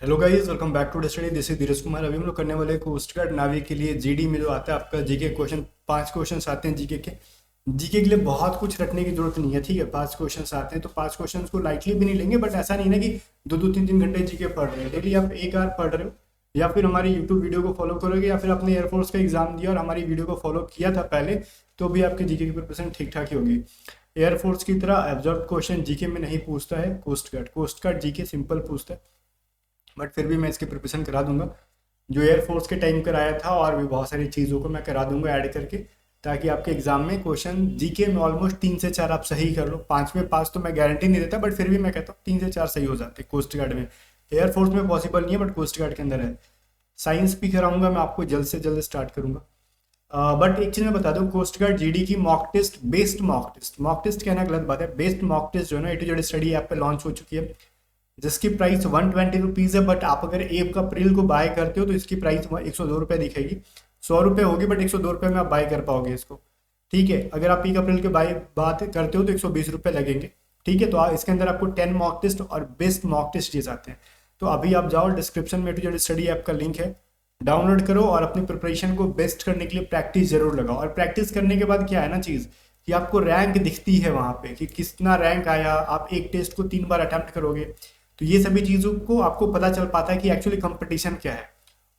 Hello guys, welcome back to study. This is Dheeraj Kumar. अभी हम लोग करने वाले कोस्ट गार्ड नावी के लिए जीडी में जो आता है आपका जीके क्वेश्चन। 5 क्वेश्चन आते हैं जीके के। जीके के लिए बहुत कुछ रखने की जरूरत नहीं है, ठीक है। 5 क्वेश्चन आते हैं तो 5 क्वेश्चन को लाइटली भी नहीं लेंगे, बट ऐसा नहीं ना कि दो दो तीन तीन घंटे जीके पढ़ रहे हैं। डेली आप 1 आवर पढ़ रहे हो, या फिर हमारी यूट्यूब वीडियो को फॉलो करोगे, या फिर आपने एयरफोर्स का एग्जाम दिया और हमारी वीडियो को फॉलो किया था पहले, तो भी आपके जीके की प्रिपरेशन ठीक ठाक ही होगी। एयरफोर्स की तरह एब्जॉर्ब क्वेश्चन जीके में नहीं पूछता है कोस्ट गार्ड जीके सिंपल पूछता है, बट फिर भी मैं इसकी प्रिपरेशन करा दूंगा। जो एयरफोर्स के टाइम कराया था और भी बहुत सारी चीज़ों को मैं करा दूंगा ऐड करके, ताकि आपके एग्जाम में क्वेश्चन जीके में ऑलमोस्ट 3 से 4 आप सही कर लो। 5 में पास तो मैं गारंटी नहीं देता, बट फिर भी मैं कहता हूँ 3 से 4 सही हो जाते कोस्ट गार्ड में। एयरफोर्स में पॉसिबल नहीं है, बट कोस्ट गार्ड के अंदर है। साइंस भी कराऊंगा मैं आपको, जल्द से जल्द स्टार्ट करूंगा। बट एक चीज़ मैं बता दूं, कोस्ट गार्ड जीडी की मॉक टेस्ट कहना गलत बात है। बेस्ट मॉक टेस्ट जो है ना, A to Z study app पे लॉन्च हो चुकी है, जिसकी प्राइस 120 रुपीज़ है। बट आप अगर 1 अप्रैल को बाय करते हो तो इसकी प्राइस 102 रुपये दिखेगी। 100 रुपये होगी, बट 102 रुपये में आप बाय कर पाओगे इसको, ठीक है। अगर आप 1 अप्रैल के बात करते हो तो 120 रुपये लगेंगे, ठीक है। तो इसके अंदर आपको 10 मॉक टेस्ट और बेस्ट मॉक टेस्ट दिए जाते हैं। तो अभी आप जाओ, डिस्क्रिप्शन में A to Z study app का लिंक है, डाउनलोड करो और अपनी प्रिपरेशन को बेस्ट करने के लिए प्रैक्टिस जरूर लगाओ। और प्रैक्टिस करने के बाद क्या है ना चीज़, कि आपको रैंक दिखती है वहाँ पे कि कितना रैंक आया। आप एक टेस्ट को 3 बार अटेम्प्ट करोगे तो ये सभी चीज़ों को आपको पता चल पाता है कि एक्चुअली कंपटीशन क्या है।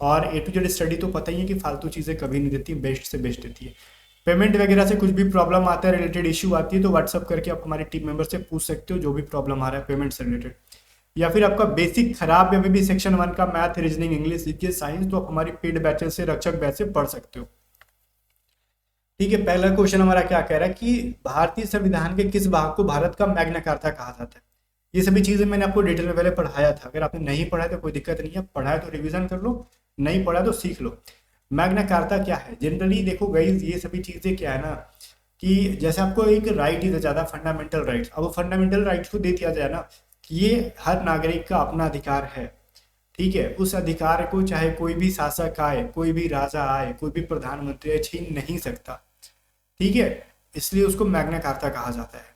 और A to Z स्टडी तो पता ही है कि फालतू चीज़ें कभी नहीं देती, बेस्ट से बेस्ट देती है। पेमेंट वगैरह से कुछ भी प्रॉब्लम आता है, रिलेटेड इशू आती है, तो व्हाट्सअप करके आप हमारे टीम मेंबर से पूछ सकते हो जो भी प्रॉब्लम आ रहा है पेमेंट से रिलेटेड। या फिर आपका बेसिक खराब है अभी भी सेक्शन 1 का, math, reasoning, English, GK, science, तो आप हमारी पेड बैचेस से, रक्षक बैच से पढ़ सकते हो, ठीक है। पहला क्वेश्चन हमारा क्या कह रहा है कि भारतीय संविधान के किस भाग को भारत का मैग्ना कार्ता कहा जाता है। ये सभी चीजें मैंने आपको डिटेल में पहले पढ़ाया था। अगर आपने नहीं पढ़ा है तो कोई दिक्कत नहीं है, पढ़ा है तो रिवीजन कर लो, नहीं पढ़ा तो सीख लो। मैग्ना कार्ता क्या है जनरली, देखो गाइज, ये सभी चीजें क्या है ना, कि जैसे आपको एक राइट दिया जाता है, फंडामेंटल राइट्स। अब फंडामेंटल राइट्स को दे दिया जाए ना कि ये हर नागरिक का अपना अधिकार है, ठीक है। उस अधिकार को चाहे कोई भी शासक आए, कोई भी राजा आए, कोई भी प्रधानमंत्री आए, छीन नहीं सकता, ठीक है। इसलिए उसको मैग्ना कार्ता कहा जाता है।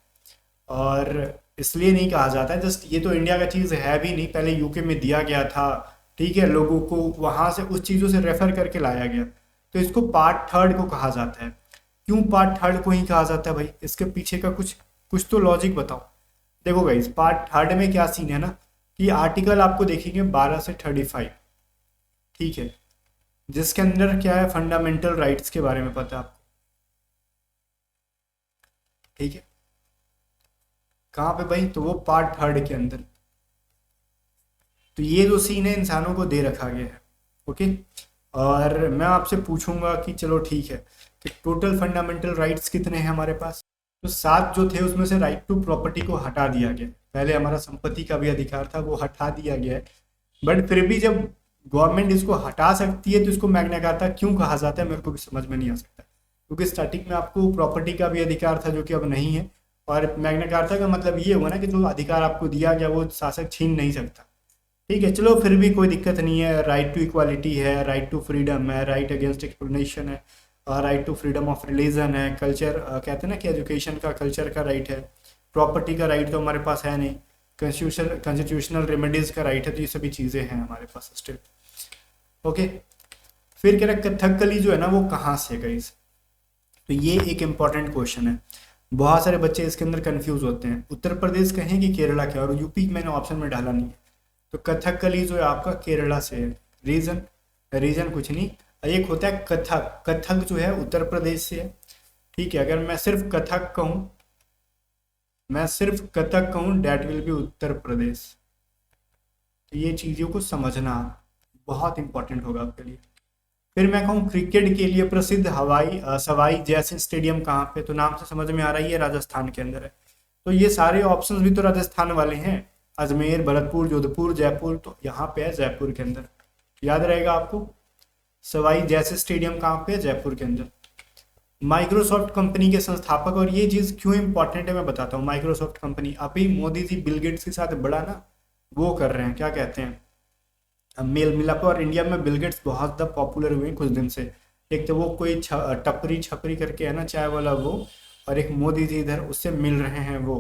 और इसलिए नहीं कहा जाता है जस्ट, ये तो इंडिया का चीज़ है भी नहीं, पहले यूके में दिया गया था, ठीक है। लोगों को वहाँ से उस चीज़ों से रेफर करके लाया गया, तो इसको पार्ट थर्ड को कहा जाता है। क्यों पार्ट थर्ड को ही कहा जाता है भाई, इसके पीछे का कुछ कुछ तो लॉजिक बताओ। देखो गाइस, पार्ट थर्ड में क्या सीन है ना, कि आर्टिकल आपको देखेंगे 12 से 35, ठीक है, जिसके अंदर क्या है, फंडामेंटल राइट्स के बारे में पता है आपको, ठीक है। कहाँ पे भाई, तो वो पार्ट थर्ड के अंदर। तो ये जो सीन है इंसानों को दे रखा गया है, ओके। और मैं आपसे पूछूंगा कि चलो ठीक है, कि टोटल फंडामेंटल राइट्स कितने हैं हमारे पास। तो 7 जो थे उसमें से राइट टू प्रॉपर्टी को हटा दिया गया। पहले हमारा संपत्ति का भी अधिकार था, वो हटा दिया गया है। बट फिर भी जब गवर्नमेंट इसको हटा सकती है तो इसको मैग्ना कार्ता क्यों कहा जाता है, मेरे को भी समझ में नहीं आ सकता। क्योंकि स्टार्टिंग में आपको प्रॉपर्टी का भी अधिकार था, जो कि अब नहीं है। और मैग्ना कार्ता का मतलब ये हुआ ना कि जो अधिकार आपको दिया गया वो शासक छीन नहीं सकता, ठीक है। चलो फिर भी कोई दिक्कत नहीं है। राइट टू इक्वालिटी है, राइट टू फ्रीडम है, राइट अगेंस्ट एक्सप्लोनेशन है, right to freedom of religion है, कल्चर कहते हैं ना कि एजुकेशन का, कल्चर का राइट है। प्रॉपर्टी का राइट तो हमारे पास है नहीं। कॉन्स्टिट्यूशनल रेमेडीज का राइट है। तो ये सभी चीज़ें हैं हमारे पास स्टिल, ओके। फिर कह रहा कथकली जो है ना वो कहाँ से गई। तो ये एक इम्पॉर्टेंट क्वेश्चन है, बहुत सारे बच्चे इसके अंदर कंफ्यूज होते हैं। उत्तर प्रदेश कहें कि केरला क्या, और यूपी मैंने ऑप्शन में डाला नहीं है। तो कथकली जो है आपका केरला से है। रीजन, रीजन कुछ नहीं, एक होता है कथक। कथक जो है उत्तर प्रदेश से है, ठीक है। अगर मैं सिर्फ कथक कहूँ, date will be Uttar Pradesh. तो ये चीज़ों को समझना बहुत इंपॉर्टेंट होगा आपके लिए। फिर मैं कहूँ क्रिकेट के लिए प्रसिद्ध सवाई जयसिंह स्टेडियम कहाँ पे, तो नाम से समझ में आ रहा है ये राजस्थान के अंदर है। तो ये सारे ऑप्शंस भी तो राजस्थान वाले हैं, अजमेर, भरतपुर, जोधपुर, जयपुर, तो यहाँ पे है जयपुर के अंदर। याद रहेगा आपको, सवाई जयसिंह स्टेडियम कहाँ पे है, जयपुर के अंदर। माइक्रोसॉफ्ट कंपनी के संस्थापक, और ये चीज़ क्यों इंपॉर्टेंट है मैं बताता हूँ। माइक्रोसॉफ्ट कंपनी, अभी मोदी जी बिल गेट्स के साथ बड़ा ना वो कर रहे हैं, क्या कहते हैं, मेल मिलाप। और इंडिया में बिल गेट्स बहुत ज़्यादा पॉपुलर हुए हैं कुछ दिन से। एक तो वो कोई टपरी छपरी करके है ना, चाय वाला वो, और एक मोदी जी इधर उससे मिल रहे हैं वो।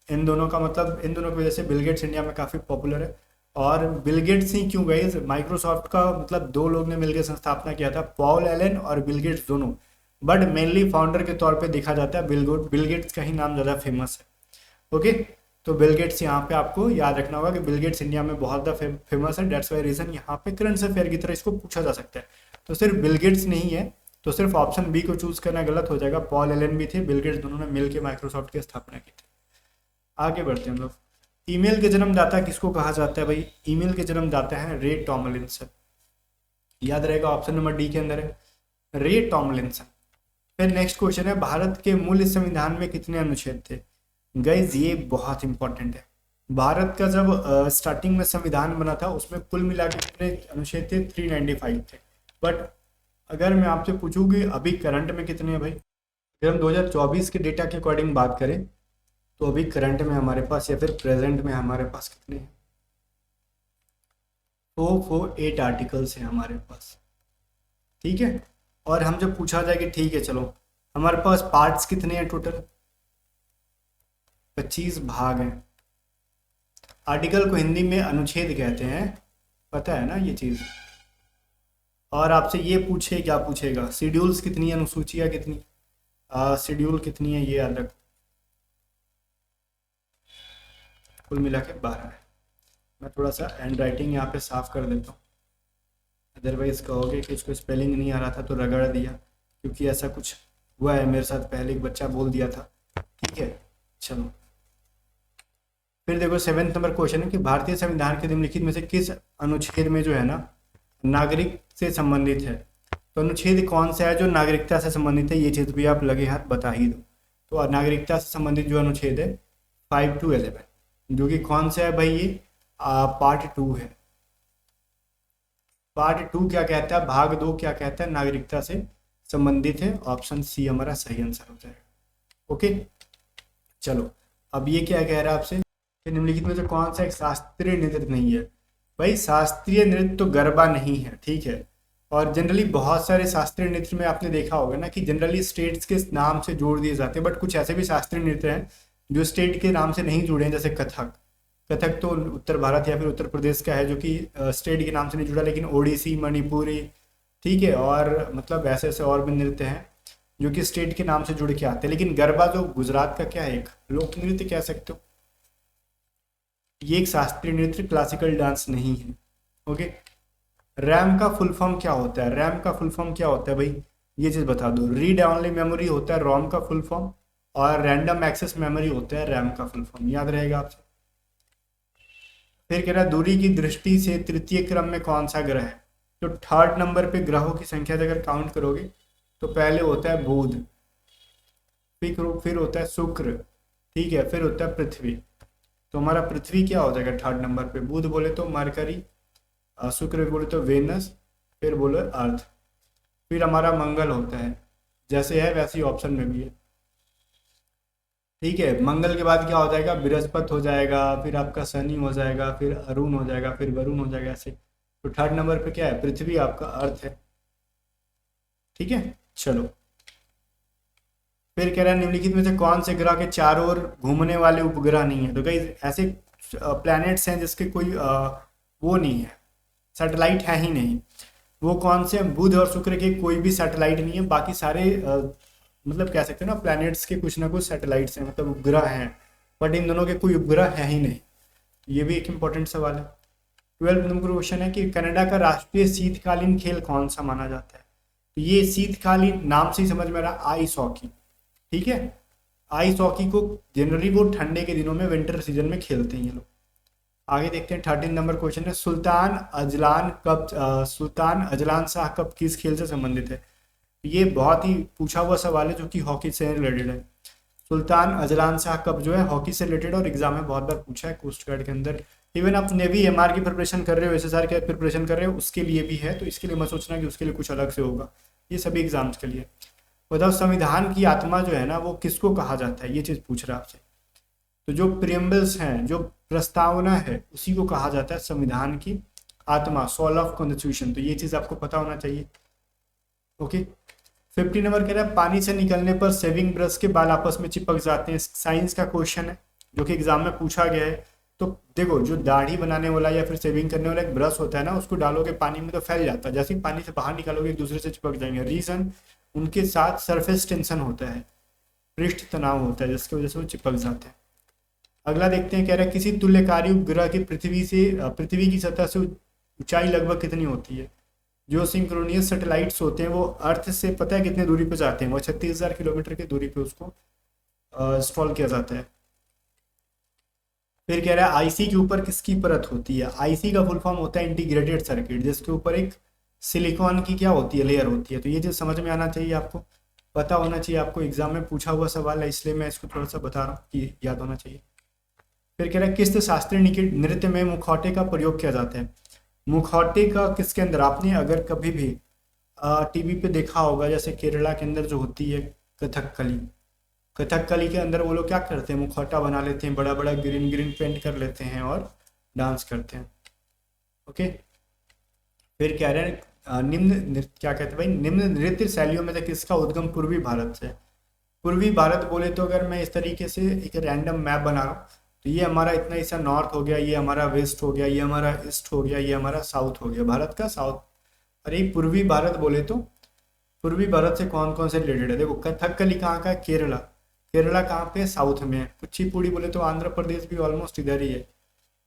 इन दोनों का मतलब, इन दोनों की वजह से बिल गेट्स इंडिया में काफ़ी पॉपुलर है। और बिल गेट्स ही क्यों गए? माइक्रोसॉफ्ट का मतलब दो लोग ने मिलकर संस्थापना किया था, पॉल एलन और बिल गेट्स दोनों, बट मेनली फाउंडर के तौर पे देखा जाता है बिल गेट्स का ही नाम ज़्यादा फेमस है। ओके, तो बिल गेट्स यहाँ पे आपको याद रखना होगा कि बिल गेट्स इंडिया में बहुत ज़्यादा फेमस है, डेट्स वाई रीज़न यहाँ पे करंट अफेयर की तरह इसको पूछा जा सकता है। तो सिर्फ बिल गेट्स नहीं है, तो सिर्फ ऑप्शन बी को चूज करना गलत हो जाएगा। पॉल एलन भी थे, बिल गेट्स दोनों ने मिलकर माइक्रोसॉफ्ट की स्थापना की थी। आगे बढ़ते हैं हम लोग। ईमेल के जन्मदाता किसको कहा जाता है भाई? ईमेल के जन्मदाता है रे टॉमलिंसन। याद रहेगा, ऑप्शन नंबर डी के अंदर है रे टॉमलिंसन। फिर नेक्स्ट क्वेश्चन है, भारत के मूल संविधान में कितने अनुच्छेद थे? गाइज ये बहुत इंपॉर्टेंट है। भारत का जब स्टार्टिंग में संविधान बना था उसमें कुल मिला के कितने अनुच्छेद थे? 395 थे। बट अगर मैं आपसे पूछूँ कि अभी करंट में कितने हैं भाई, अगर हम 2024 के डेटा के अकॉर्डिंग बात करें तो अभी करंट में हमारे पास या फिर प्रेजेंट में हमारे पास कितने हैं? 448 आर्टिकल्स हैं हमारे पास, ठीक है। और हम जब पूछा जाए कि ठीक है चलो हमारे पास पार्ट्स कितने हैं टोटल? 25 भाग हैं। आर्टिकल को हिंदी में अनुच्छेद कहते हैं, पता है ना ये चीज़। और आपसे ये पूछे, क्या पूछेगा? शेड्यूल्स कितनी है, अनुसूचियाँ कितनी, शेड्यूल कितनी है, ये याद रखो। कुल मिला के 12 है। मैं थोड़ा सा हैंड राइटिंग यहाँ पे साफ कर देता हूँ, अदरवाइज कहोगे कि इसको स्पेलिंग नहीं आ रहा था तो रगड़ दिया, क्योंकि ऐसा कुछ हुआ है मेरे साथ, पहले एक बच्चा बोल दिया था, ठीक है। चलो फिर देखो 7 नंबर क्वेश्चन है कि भारतीय संविधान के निम्नलिखित में से किस अनुच्छेद में जो है ना नागरिक से संबंधित है? तो अनुच्छेद कौन सा है जो नागरिकता से संबंधित है? ये चीज़ भी आप लगे हाथ बता ही दो। तो नागरिकता से संबंधित जो अनुच्छेद है 5 to 11, जो कि कौन सा है भाई? ये पार्ट 2 है। पार्ट 2 क्या कहता है, भाग 2 क्या कहता है? नागरिकता से संबंधित है। ऑप्शन सी हमारा सही आंसर हो जाएगा। ओके, चलो अब ये क्या कह रहा है आपसे कि निम्नलिखित में से कौन सा एक शास्त्रीय नृत्य नहीं है? भाई शास्त्रीय नृत्य तो गरबा नहीं है, ठीक है। और जनरली बहुत सारे शास्त्रीय नृत्य में आपने देखा होगा ना कि जनरली स्टेट्स के नाम से जोड़ दिए जाते हैं, बट कुछ ऐसे भी शास्त्रीय नृत्य हैं जो स्टेट के नाम से नहीं जुड़े हैं, जैसे कथक। कथक तो उत्तर भारत या फिर उत्तर प्रदेश का है, जो कि स्टेट के नाम से नहीं जुड़ा, लेकिन ओडिसी, मणिपुरी, ठीक है, और मतलब ऐसे ऐसे और भी नृत्य हैं जो कि स्टेट के नाम से जुड़ के आते हैं। लेकिन गरबा जो गुजरात का क्या है, एक लोक नृत्य कह सकते हो, ये एक शास्त्रीय नृत्य, क्लासिकल डांस नहीं है। ओके, रैम का फुल फॉर्म क्या होता है? रैम का फुल फॉर्म क्या होता है भाई, ये चीज़ बता दो। रीड ओनली मेमोरी होता है रोम का फुल फॉर्म, और रैंडम एक्सेस मेमोरी होता है रैम का फुल फॉर्म, याद रहेगा आपसे। फिर कह रहा है दूरी की दृष्टि से तृतीय क्रम में कौन सा ग्रह है? तो थर्ड नंबर पे ग्रहों की संख्या अगर काउंट करोगे तो पहले होता है बुध, फिर होता है शुक्र, ठीक है, फिर होता है पृथ्वी। तो हमारा पृथ्वी क्या हो जाएगा थर्ड नंबर पे? बुध बोले तो मरकरी, शुक्र बोले तो वेनस, फिर बोले अर्थ, फिर हमारा मंगल होता है। जैसे है वैसे ही ऑप्शन में भी है, ठीक है। मंगल के बाद क्या हो जाएगा? बृहस्पति हो जाएगा, फिर आपका शनि हो जाएगा, फिर अरुण हो जाएगा, फिर वरुण हो जाएगा, ऐसे। तो थर्ड नंबर पे क्या है? पृथ्वी, आपका अर्थ है, ठीक है। चलो फिर कह रहा है निम्नलिखित में से कौन से ग्रह के चारों ओर घूमने वाले उपग्रह नहीं है? तो कई ऐसे प्लैनेट्स हैं जिसके कोई वो नहीं है, सैटेलाइट है ही नहीं। वो कौन से? बुध और शुक्र के कोई भी सैटेलाइट नहीं है, बाकी सारे मतलब कह सकते हैं ना प्लैनेट्स के कुछ ना कुछ सैटेलाइट्स हैं, मतलब उपग्रह हैं, बट इन दोनों के कोई उपग्रह है ही नहीं। ये भी एक इंपॉर्टेंट सवाल है। 12 नंबर क्वेश्चन है कि कनाडा का राष्ट्रीय शीतकालीन खेल कौन सा माना जाता है? तो ये शीतकालीन नाम से ही समझ में आ रहा, आइस हॉकी, ठीक है। आइस हॉकी को जनरली वो ठंडे के दिनों में विंटर सीजन में खेलते हैं ये लोग। आगे देखते हैं 13 नंबर क्वेश्चन है सुल्तान अजलान शाह कप किस खेल से संबंधित है? ये बहुत ही पूछा हुआ सवाल है जो कि हॉकी से रिलेटेड है। सुल्तान अजलान शाह कप जो है हॉकी से रिलेटेड, और एग्जाम में बहुत बार पूछा है कोस्ट गार्ड के अंदर। इवन आप नेवी एमआर की प्रिपरेशन कर रहे हो, एसएसआर की प्रिपरेशन कर रहे हो, उसके लिए भी है, तो इसके लिए मत सोचना कि उसके लिए कुछ अलग से होगा, ये सभी एग्जाम्स के लिए। बताओ संविधान की आत्मा जो है ना वो किसको कहा जाता है? ये चीज़ पूछ रहा है आपसे। तो जो प्रियम्बल्स हैं, जो प्रस्तावना है, उसी को कहा जाता है संविधान की आत्मा, सोल ऑफ कॉन्स्टिट्यूशन। तो ये चीज़ आपको पता होना चाहिए। ओके, 50 नंबर कह रहा है पानी से निकलने पर सेविंग ब्रश के बाल आपस में चिपक जाते हैं। साइंस का क्वेश्चन है जो कि एग्जाम में पूछा गया है। तो देखो जो दाढ़ी बनाने वाला या फिर शेविंग करने वाला एक ब्रश होता है ना, उसको डालोगे पानी में तो फैल जाता है, जैसे ही पानी से बाहर निकालोगे एक दूसरे से चिपक जाएंगे। रीजन उनके साथ सरफेस टेंशन होता है, पृष्ठ तनाव होता है, जिसकी वजह से वो चिपक जाते हैं। अगला देखते हैं, कह रहा है किसी तुल्यकारी उपग्रह की पृथ्वी की सतह से ऊंचाई लगभग कितनी होती है। जो सिंक्रोनियस सैटेलाइट्स होते हैं वो अर्थ से पता है कितने दूरी पे जाते हैं, वो 36,000 किलोमीटर की दूरी पे उसको इंस्टॉल किया जाता है। फिर कह रहा है आईसी के ऊपर किसकी परत होती है। आईसी का फुल फॉर्म होता है इंटीग्रेटेड सर्किट, जिसके ऊपर एक सिलिकॉन की क्या होती है, लेयर होती है। तो ये चीज़ समझ में आना चाहिए, आपको पता होना चाहिए, आपको एग्जाम में पूछा हुआ सवाल है इसलिए मैं इसको थोड़ा सा बता रहा हूँ कि याद होना चाहिए। फिर कह रहा है किस शास्त्रीय नृत्य में मुखौटे का प्रयोग किया जाता है। मुखौटे का किसके अंदर, आपने अगर कभी भी टीवी पे देखा होगा, जैसे केरला के अंदर जो होती है कथकली, कथकली के अंदर वो लोग क्या करते हैं, मुखौटा बना लेते हैं, बड़ा बड़ा ग्रीन ग्रीन पेंट कर लेते हैं और डांस करते हैं। ओके, फिर कह रहे हैं क्या कहते हैं भाई, निम्न नृत्य शैलियों में से किसका उद्गम पूर्वी भारत से। पूर्वी भारत बोले तो अगर मैं इस तरीके से एक रैंडम मैप बना रहा हूँ, तो ये हमारा इतना हिस्सा नॉर्थ हो गया, ये हमारा वेस्ट हो गया, ये हमारा ईस्ट हो गया, ये हमारा साउथ हो गया, भारत का साउथ। अरे पूर्वी भारत बोले तो पूर्वी भारत से कौन कौन से रिलेटेड है, देखो कथकली कहाँ का है, केरला। केरला कहाँ पे, साउथ में है। कुचिपुड़ी बोले तो आंध्र प्रदेश भी ऑलमोस्ट इधर ही है।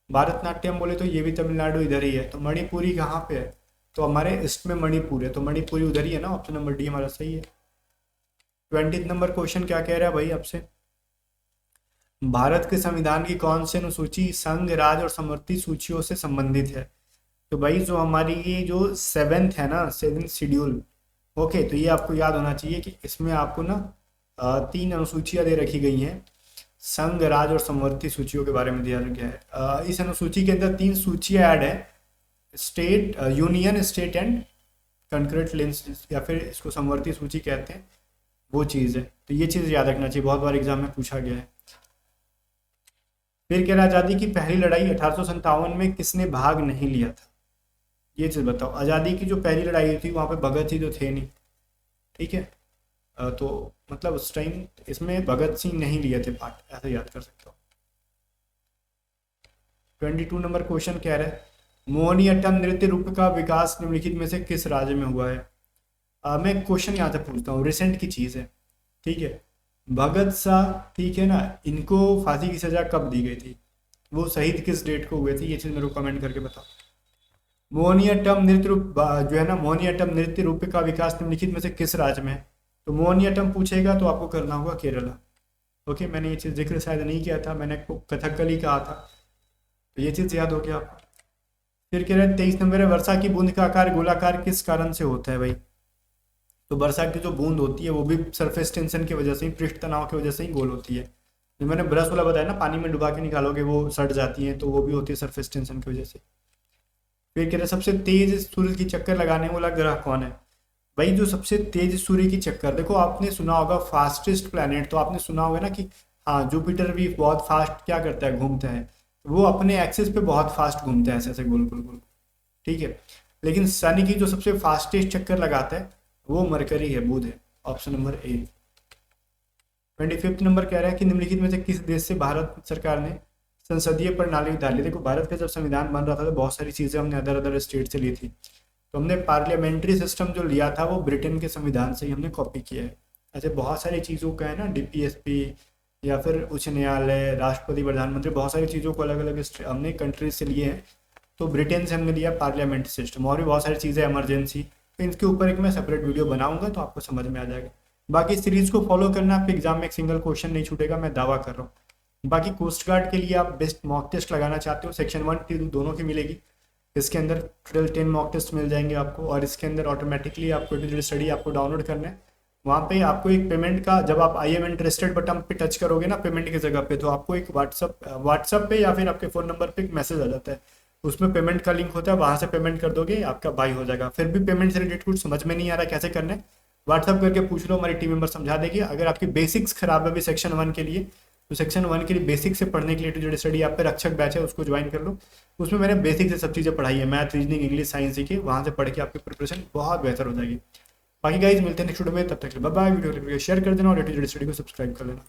भारतनाट्यम बोले तो ये भी तमिलनाडु इधर ही है। तो मणिपुरी कहाँ पे है, तो हमारे ईस्ट में मणिपुर है, तो मणिपुरी उधर ही है ना, ऑप्शन नंबर डी हमारा सही है। 20 नंबर क्वेश्चन क्या कह रहा है भाई आपसे, भारत के संविधान की कौन सी अनुसूची संघ, राज्य और समवर्ती सूचियों से संबंधित है। तो भाई जो हमारी ये जो 7th है ना, 7th शेड्यूल, ओके, तो ये आपको याद होना चाहिए कि इसमें आपको ना 3 अनुसूचियां दे रखी गई हैं, संघ, राज्य और समवर्ती सूचियों के बारे में दिया गया है। इस अनुसूची के अंदर 3 सूचियां ऐड है, state, union state and concurrent list, या फिर इसको समवर्ती सूची कहते हैं, वो चीज़ है। तो ये चीज़ याद रखना चाहिए, बहुत बार एग्जाम में पूछा गया है। फिर कह रहा आज़ादी की पहली लड़ाई 1857 में किसने भाग नहीं लिया था, ये चीज़ बताओ। आज़ादी की जो पहली लड़ाई थी वहाँ पे भगत सिंह तो थे नहीं, ठीक है, तो मतलब उस टाइम इसमें भगत सिंह नहीं लिए थे पार्ट, ऐसा याद कर सकते हो। 22 नंबर क्वेश्चन कह रहा है मोहिनीअट्टम नृत्य रूप का विकास निम्नलिखित में से किस राज्य में हुआ है। मैं क्वेश्चन यहाँ से पूछता हूँ, रिसेंट की चीज़ है, ठीक है। भगत शाह, ठीक है ना, इनको फांसी की सजा कब दी गई थी, वो शहीद किस डेट को हुए थे, ये चीज़ मेरे को कमेंट करके बताओ। मोहिनीअट्टम नृत्य रूप जो है ना, मोहिनीअट्टम नृत्य रूप का विकास निम्नलिखित में से किस राज्य में है। तो मोहिनीअट्टम पूछेगा तो आपको करना होगा केरला। ओके, मैंने ये चीज़ जिक्र शायद नहीं किया था, मैंने आपको कथकली कहा था, तो ये चीज़ याद हो गया आपको। फिर कह रहे हैं 23 नंबर है, वर्षा की बूंद का आकार गोलाकार किस कारण से होता है भाई। तो वर्षा की जो बूंद होती है वो भी सरफेस टेंशन की वजह से ही, पृष्ठ तनाव की वजह से ही गोल होती है। जो मैंने ब्रश वाला बताया ना, पानी में डुबा के निकालोगे वो सट जाती है, तो वो भी होती है सरफेस टेंशन की वजह से। फिर कह रहे सबसे तेज सूर्य की चक्कर लगाने वाला ग्रह कौन है। भाई जो सबसे तेज सूर्य की चक्कर, देखो आपने सुना होगा फास्टेस्ट प्लैनेट, तो आपने सुना होगा ना कि हाँ जुपिटर भी बहुत फास्ट क्या करता है, घूमता है, वो अपने एक्सिस पे बहुत फास्ट घूमता है, ऐसे ऐसे गोल गोल गोल, ठीक है। लेकिन सन की जो सबसे फास्टेस्ट चक्कर लगाता है वो मरकरी है, बुध है, ऑप्शन नंबर ए। 25 नंबर कह रहा है कि निम्नलिखित में से किस देश से भारत सरकार ने संसदीय प्रणाली डाली। देखो भारत का जब संविधान बन रहा था तो बहुत सारी चीज़ें हमने अदर अदर स्टेट से ली थी, तो हमने पार्लियामेंट्री सिस्टम जो लिया था वो ब्रिटेन के संविधान से ही हमने कॉपी किया है। ऐसे बहुत सारी चीज़ों का है ना, डीपीएसपी या फिर उच्च न्यायालय, राष्ट्रपति, प्रधानमंत्री, बहुत सारी चीज़ों को अलग अलग हमने कंट्रीज से लिए हैं। तो ब्रिटेन से हमने लिया पार्लियामेंट्री सिस्टम, और भी बहुत सारी चीज़ें इमरजेंसी, तो इनके ऊपर एक मैं सेपरेट वीडियो बनाऊंगा तो आपको समझ में आ जाएगा। बाकी सीरीज को फॉलो करना, आपके एग्जाम में एक सिंगल क्वेश्चन नहीं छूटेगा, मैं दावा कर रहा हूँ। बाकी कोस्ट गार्ड के लिए आप बेस्ट मॉक टेस्ट लगाना चाहते हो, सेक्शन 1 2 दोनों की मिलेगी। इसके अंदर टोटल 10 मॉक टेस्ट मिल जाएंगे आपको, और इसके अंदर ऑटोमेटिकली आपको डिजिटल स्टडी आपको डाउनलोड करना है। वहाँ पे आपको एक पेमेंट का, जब आप आई एम इंटरेस्टेड बटन पे टच करोगे ना पेमेंट की जगह पे, तो आपको एक व्हाट्सअप पे या फिर आपके फ़ोन नंबर पे एक मैसेज आ जाता है, उसमें पेमेंट का लिंक होता है, वहाँ से पेमेंट कर दोगे, आपका बाई हो जाएगा। फिर भी पेमेंट से रिलेटेड कुछ समझ में नहीं आ रहा कैसे करना है, व्हाट्सअप करके पूछ लो, हमारी टीम मेंबर समझा देगी। अगर आपकी बेसिक्स खराब है अभी सेक्शन 1 के लिए, तो सेक्शन 1 के लिए बेसिक से पढ़ने के लिए जो स्टडी आप पे रक्षक बैच है उसको ज्वाइन कर लो। उसमें मैंने बेसिक से सब चीज़ें पढ़ाई है, मैथ, रीजनिंग, इंग्लिश, साइंस सीखी, वहाँ से पढ़ के आपकी प्रिपरेशन बहुत बेहतर हो जाएगी। बाकी गाइज मिलते हैं नेक्स्ट वीडियो में, तब तक बाय बाय। वीडियो शेयर कर देना और स्टडी को सब्सक्राइब कर लेना।